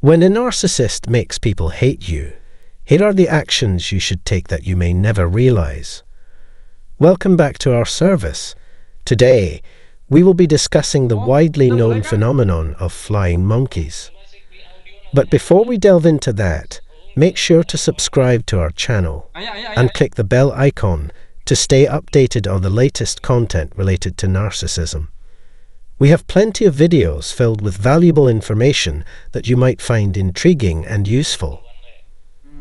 When a narcissist makes people hate you, here are the actions you should take that you may never realize. Welcome back to our service. Today, we will be discussing the widely known phenomenon of flying monkeys. But before we delve into that, make sure to subscribe to our channel and click the bell icon to stay updated on the latest content related to narcissism. We have plenty of videos filled with valuable information that you might find intriguing and useful.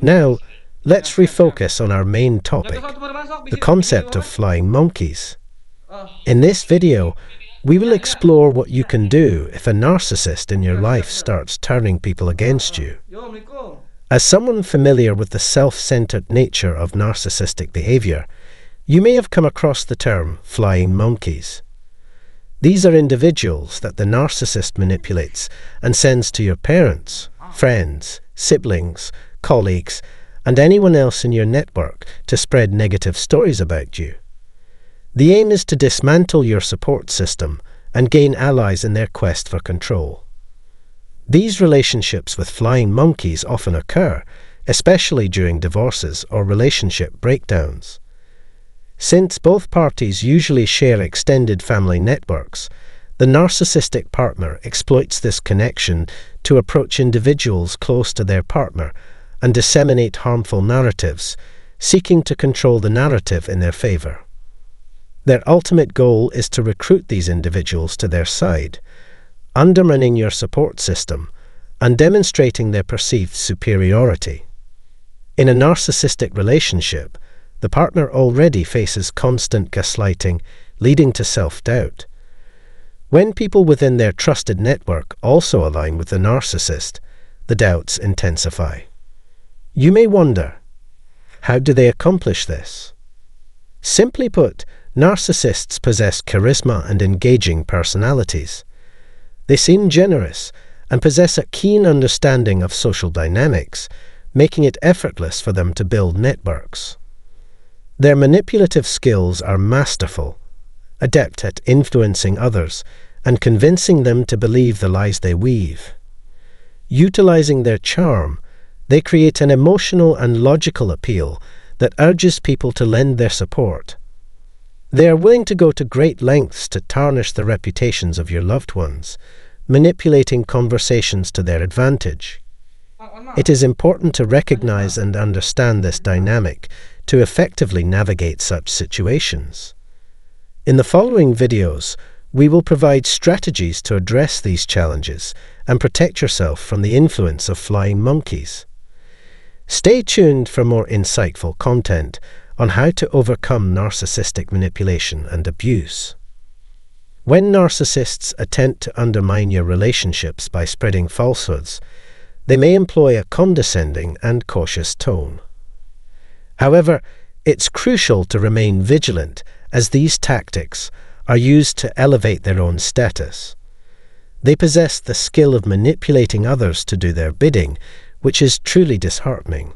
Now, let's refocus on our main topic, the concept of flying monkeys. In this video, we will explore what you can do if a narcissist in your life starts turning people against you. As someone familiar with the self-centered nature of narcissistic behavior, you may have come across the term flying monkeys. These are individuals that the narcissist manipulates and sends to your parents, friends, siblings, colleagues, and anyone else in your network to spread negative stories about you. The aim is to dismantle your support system and gain allies in their quest for control. These relationships with flying monkeys often occur, especially during divorces or relationship breakdowns. Since both parties usually share extended family networks, the narcissistic partner exploits this connection to approach individuals close to their partner and disseminate harmful narratives, seeking to control the narrative in their favor. Their ultimate goal is to recruit these individuals to their side, undermining your support system and demonstrating their perceived superiority. In a narcissistic relationship, the partner already faces constant gaslighting, leading to self-doubt. When people within their trusted network also align with the narcissist, the doubts intensify. You may wonder, how do they accomplish this? Simply put, narcissists possess charisma and engaging personalities. They seem generous and possess a keen understanding of social dynamics, making it effortless for them to build networks. Their manipulative skills are masterful, adept at influencing others and convincing them to believe the lies they weave. Utilizing their charm, they create an emotional and logical appeal that urges people to lend their support. They are willing to go to great lengths to tarnish the reputations of your loved ones, manipulating conversations to their advantage. It is important to recognize and understand this dynamic to effectively navigate such situations. In the following videos, we will provide strategies to address these challenges and protect yourself from the influence of flying monkeys. Stay tuned for more insightful content on how to overcome narcissistic manipulation and abuse. When narcissists attempt to undermine your relationships by spreading falsehoods, they may employ a condescending and cautious tone. However, it's crucial to remain vigilant as these tactics are used to elevate their own status. They possess the skill of manipulating others to do their bidding, which is truly disheartening.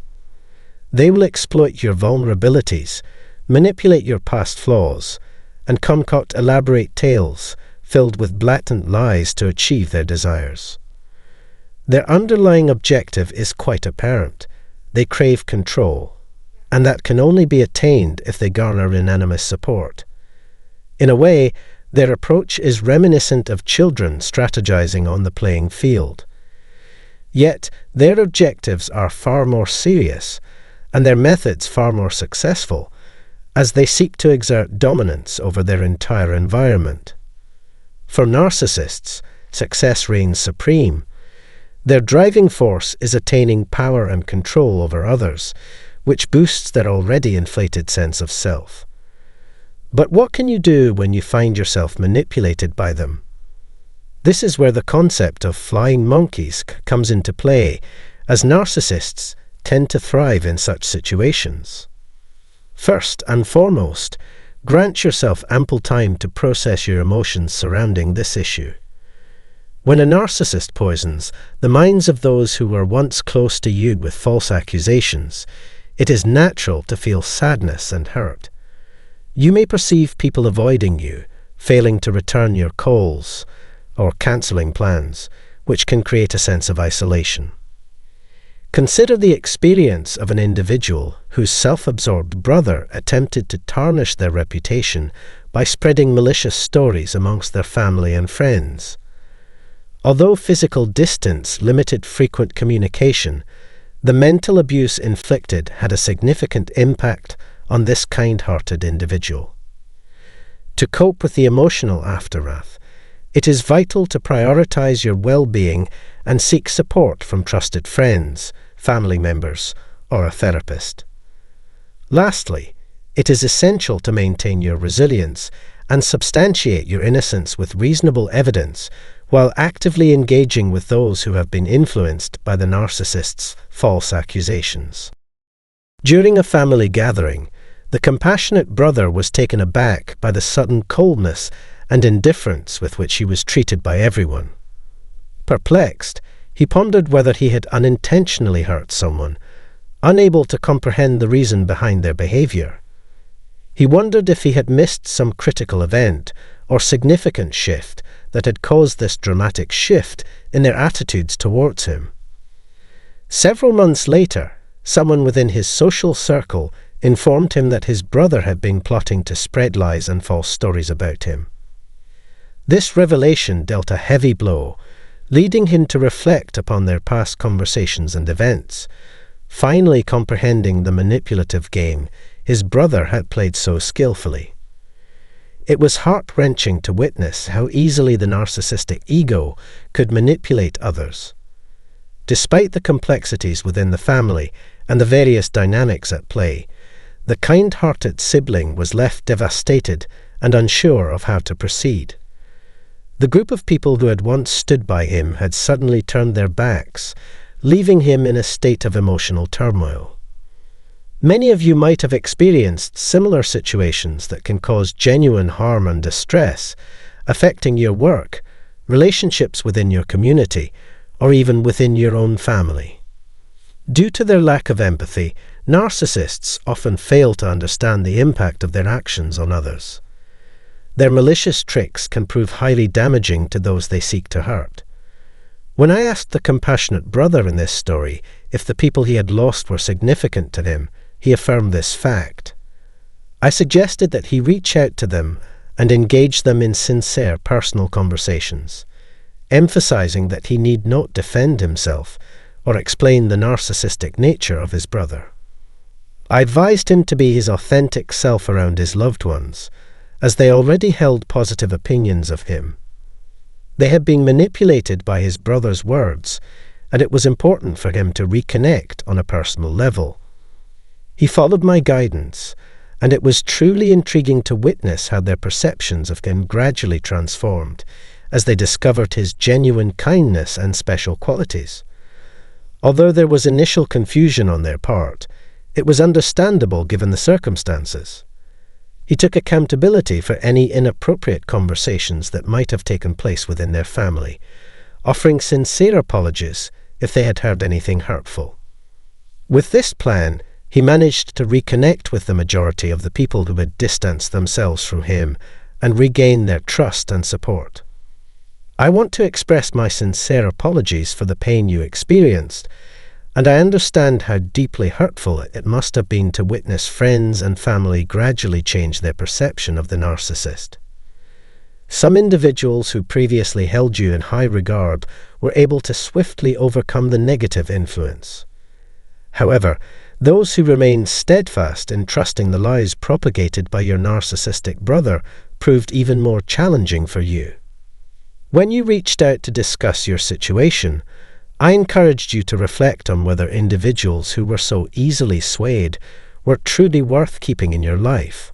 They will exploit your vulnerabilities, manipulate your past flaws, and concoct elaborate tales filled with blatant lies to achieve their desires. Their underlying objective is quite apparent. They crave control, and that can only be attained if they garner unanimous support. In a way, their approach is reminiscent of children strategizing on the playing field. Yet, their objectives are far more serious, and their methods far more successful, as they seek to exert dominance over their entire environment. For narcissists, success reigns supreme. Their driving force is attaining power and control over others, which boosts their already inflated sense of self. But what can you do when you find yourself manipulated by them? This is where the concept of flying monkeys comes into play, as narcissists tend to thrive in such situations. First and foremost, grant yourself ample time to process your emotions surrounding this issue. When a narcissist poisons the minds of those who were once close to you with false accusations, it is natural to feel sadness and hurt. You may perceive people avoiding you, failing to return your calls, or cancelling plans, which can create a sense of isolation. Consider the experience of an individual whose self-absorbed brother attempted to tarnish their reputation by spreading malicious stories amongst their family and friends. Although physical distance limited frequent communication, the mental abuse inflicted had a significant impact on this kind-hearted individual. To cope with the emotional aftermath, it is vital to prioritize your well-being and seek support from trusted friends, family members, or a therapist. Lastly, it is essential to maintain your resilience and substantiate your innocence with reasonable evidence while actively engaging with those who have been influenced by the narcissist's false accusations. During a family gathering, the compassionate brother was taken aback by the sudden coldness and indifference with which he was treated by everyone. Perplexed, he pondered whether he had unintentionally hurt someone, unable to comprehend the reason behind their behavior. He wondered if he had missed some critical event or significant shift that had caused this dramatic shift in their attitudes towards him. Several months later, someone within his social circle informed him that his brother had been plotting to spread lies and false stories about him. This revelation dealt a heavy blow, leading him to reflect upon their past conversations and events, finally comprehending the manipulative game his brother had played so skillfully. It was heart-wrenching to witness how easily the narcissistic ego could manipulate others. Despite the complexities within the family and the various dynamics at play, the kind-hearted sibling was left devastated and unsure of how to proceed. The group of people who had once stood by him had suddenly turned their backs, leaving him in a state of emotional turmoil. Many of you might have experienced similar situations that can cause genuine harm and distress, affecting your work, relationships within your community, or even within your own family. Due to their lack of empathy, narcissists often fail to understand the impact of their actions on others. Their malicious tricks can prove highly damaging to those they seek to hurt. When I asked the compassionate brother in this story if the people he had lost were significant to him, he affirmed this fact. I suggested that he reach out to them and engage them in sincere personal conversations, emphasizing that he need not defend himself or explain the narcissistic nature of his brother. I advised him to be his authentic self around his loved ones, as they already held positive opinions of him. They had been manipulated by his brother's words, and it was important for him to reconnect on a personal level. He followed my guidance, and it was truly intriguing to witness how their perceptions of him gradually transformed as they discovered his genuine kindness and special qualities. Although there was initial confusion on their part, it was understandable given the circumstances. He took accountability for any inappropriate conversations that might have taken place within their family, offering sincere apologies if they had heard anything hurtful. With this plan, he managed to reconnect with the majority of the people who had distanced themselves from him and regain their trust and support. I want to express my sincere apologies for the pain you experienced, and I understand how deeply hurtful it must have been to witness friends and family gradually change their perception of the narcissist. Some individuals who previously held you in high regard were able to swiftly overcome the negative influence. However, those who remained steadfast in trusting the lies propagated by your narcissistic brother proved even more challenging for you. When you reached out to discuss your situation, I encouraged you to reflect on whether individuals who were so easily swayed were truly worth keeping in your life.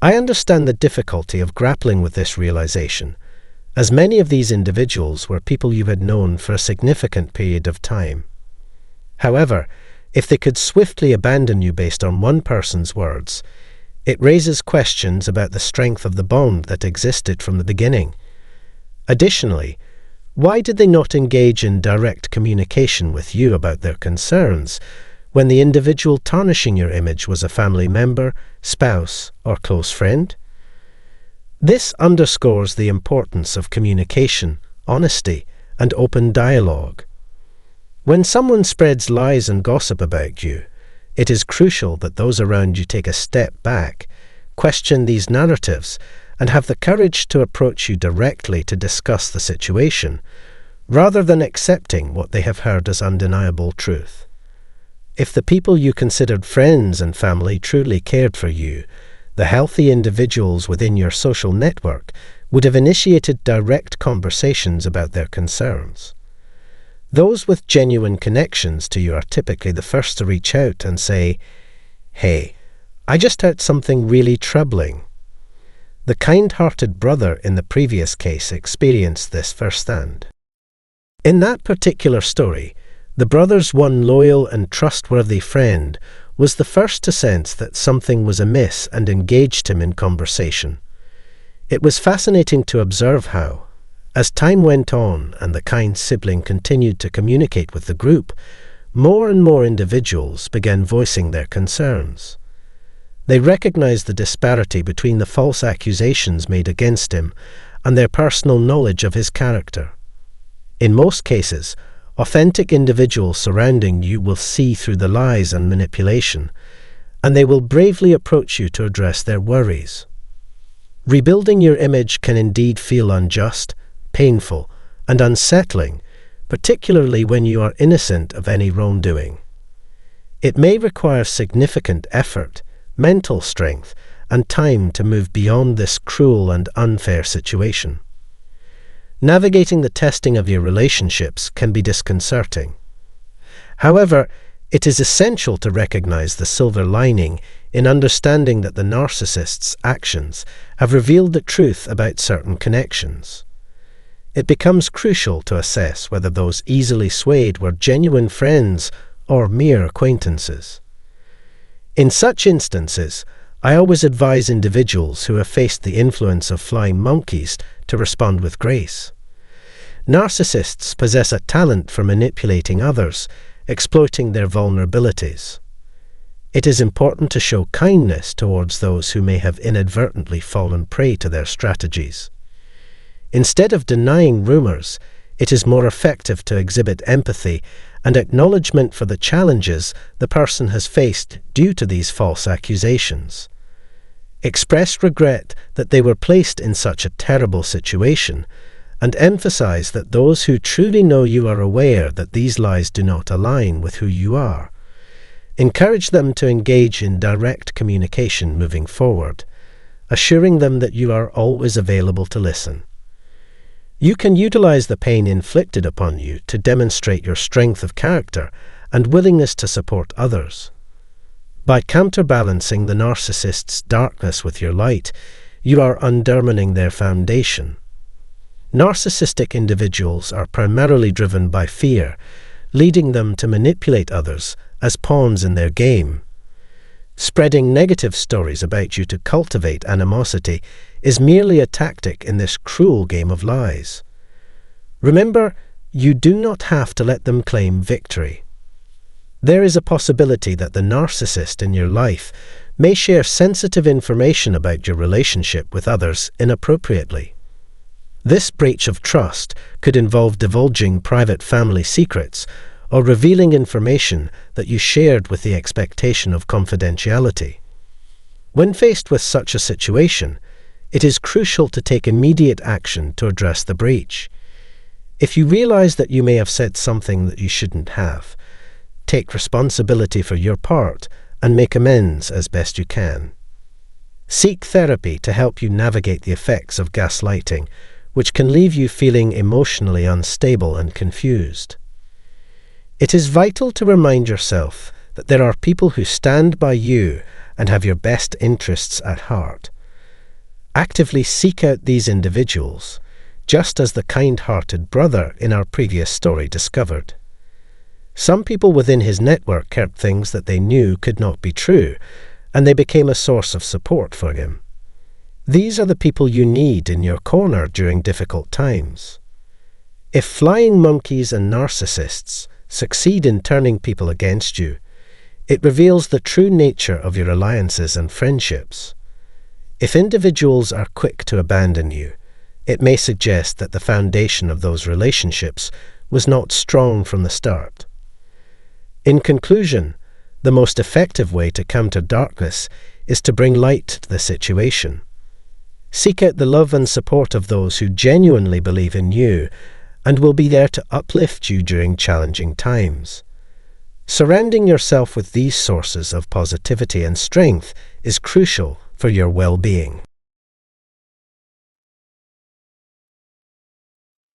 I understand the difficulty of grappling with this realization, as many of these individuals were people you had known for a significant period of time. However, if they could swiftly abandon you based on one person's words, it raises questions about the strength of the bond that existed from the beginning. Additionally, why did they not engage in direct communication with you about their concerns when the individual tarnishing your image was a family member, spouse, or close friend? This underscores the importance of communication, honesty, and open dialogue. When someone spreads lies and gossip about you, it is crucial that those around you take a step back, question these narratives, and have the courage to approach you directly to discuss the situation, rather than accepting what they have heard as undeniable truth. If the people you considered friends and family truly cared for you, the healthy individuals within your social network would have initiated direct conversations about their concerns. Those with genuine connections to you are typically the first to reach out and say, "Hey, I just heard something really troubling." The kind-hearted brother in the previous case experienced this firsthand. In that particular story, the brother's one loyal and trustworthy friend was the first to sense that something was amiss and engaged him in conversation. It was fascinating to observe how, as time went on and the kind sibling continued to communicate with the group, more and more individuals began voicing their concerns. They recognized the disparity between the false accusations made against him and their personal knowledge of his character. In most cases, authentic individuals surrounding you will see through the lies and manipulation, and they will bravely approach you to address their worries. Rebuilding your image can indeed feel unjust, painful, and unsettling, particularly when you are innocent of any wrongdoing. It may require significant effort, mental strength, and time to move beyond this cruel and unfair situation. Navigating the testing of your relationships can be disconcerting. However, it is essential to recognize the silver lining in understanding that the narcissist's actions have revealed the truth about certain connections. It becomes crucial to assess whether those easily swayed were genuine friends or mere acquaintances. In such instances, I always advise individuals who have faced the influence of flying monkeys to respond with grace. Narcissists possess a talent for manipulating others, exploiting their vulnerabilities. It is important to show kindness towards those who may have inadvertently fallen prey to their strategies. Instead of denying rumors, it is more effective to exhibit empathy and acknowledgement for the challenges the person has faced due to these false accusations. Express regret that they were placed in such a terrible situation, and emphasize that those who truly know you are aware that these lies do not align with who you are. Encourage them to engage in direct communication moving forward, assuring them that you are always available to listen. You can utilize the pain inflicted upon you to demonstrate your strength of character and willingness to support others. By counterbalancing the narcissist's darkness with your light, you are undermining their foundation. Narcissistic individuals are primarily driven by fear, leading them to manipulate others as pawns in their game. Spreading negative stories about you to cultivate animosity is merely a tactic in this cruel game of lies. Remember, you do not have to let them claim victory. There is a possibility that the narcissist in your life may share sensitive information about your relationship with others inappropriately. This breach of trust could involve divulging private family secrets or revealing information that you shared with the expectation of confidentiality. When faced with such a situation, it is crucial to take immediate action to address the breach. If you realize that you may have said something that you shouldn't have, take responsibility for your part and make amends as best you can. Seek therapy to help you navigate the effects of gaslighting, which can leave you feeling emotionally unstable and confused. It is vital to remind yourself that there are people who stand by you and have your best interests at heart. Actively seek out these individuals, just as the kind-hearted brother in our previous story discovered. Some people within his network kept things that they knew could not be true, and they became a source of support for him. These are the people you need in your corner during difficult times. If flying monkeys and narcissists succeed in turning people against you, it reveals the true nature of your alliances and friendships. If individuals are quick to abandon you, it may suggest that the foundation of those relationships was not strong from the start. In conclusion, the most effective way to counter darkness is to bring light to the situation. Seek out the love and support of those who genuinely believe in you and will be there to uplift you during challenging times. Surrounding yourself with these sources of positivity and strength is crucial for your well-being.